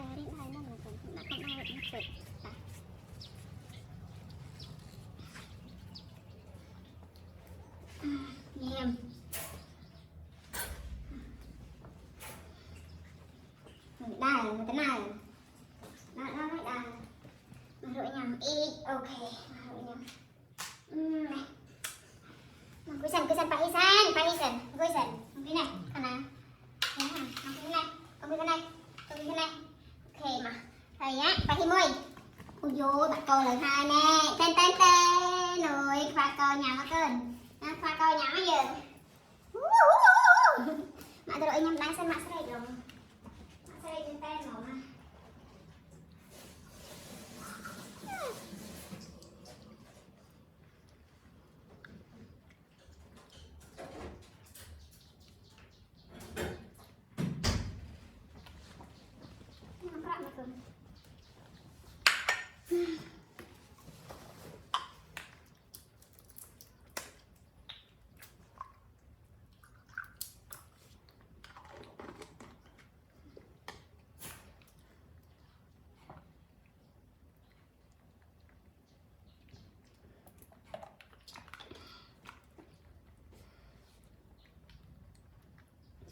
Em đài người ta này nó đài mà rưỡi nhầm ít ok mà rưỡi nhầm này cứ sần phải sần cái này còn nào thế nào còn cái này ok mà thầy á phải thì môi ui dồi bạn cô lời hai nè tên rồi khoa cô nhà nó tên khoa cô nhà nó giờ mà tôi đợi nhầm đang xem mặt sẽ đây rồi sẽ đây trên tay nó mà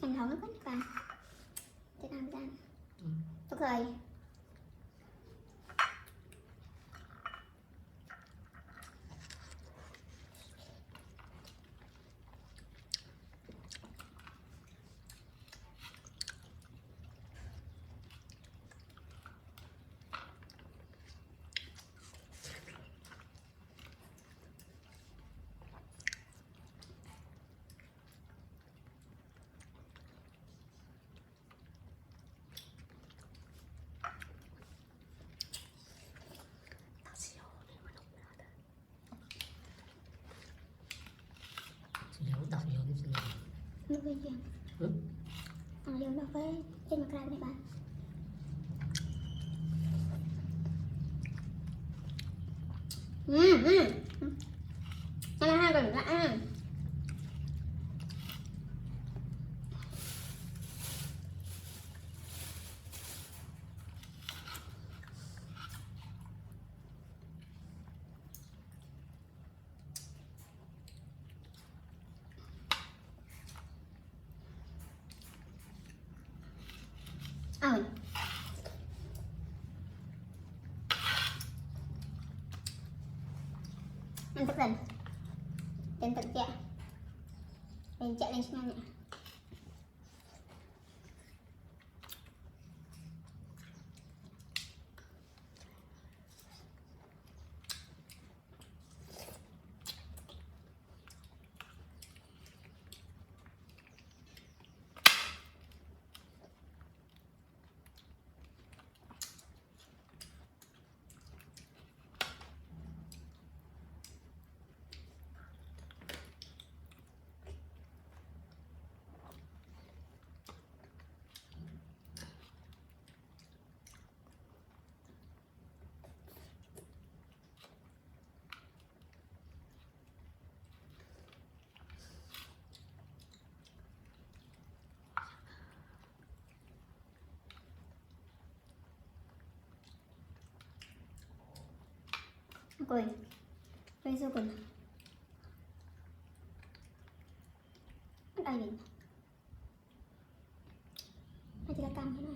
thành hậu nó có các bạn để làm ra ok đọc vô cái gì nó về gì vô nó với trên mặt ra này bạn ăn hai còn lại ăn thức dần đến thực chạy lên nhanh nhẹ Quỳ vô cùng ở đây đi hay chỉ là cam thế này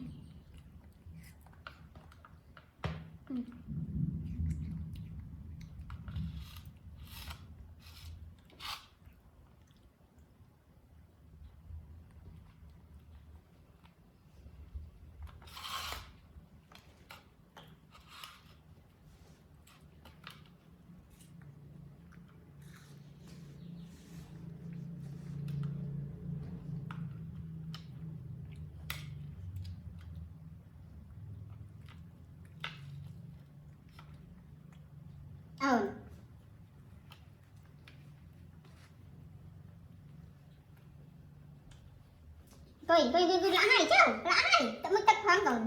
Tôi lã này chứ lã này tao mới tập khoan rồi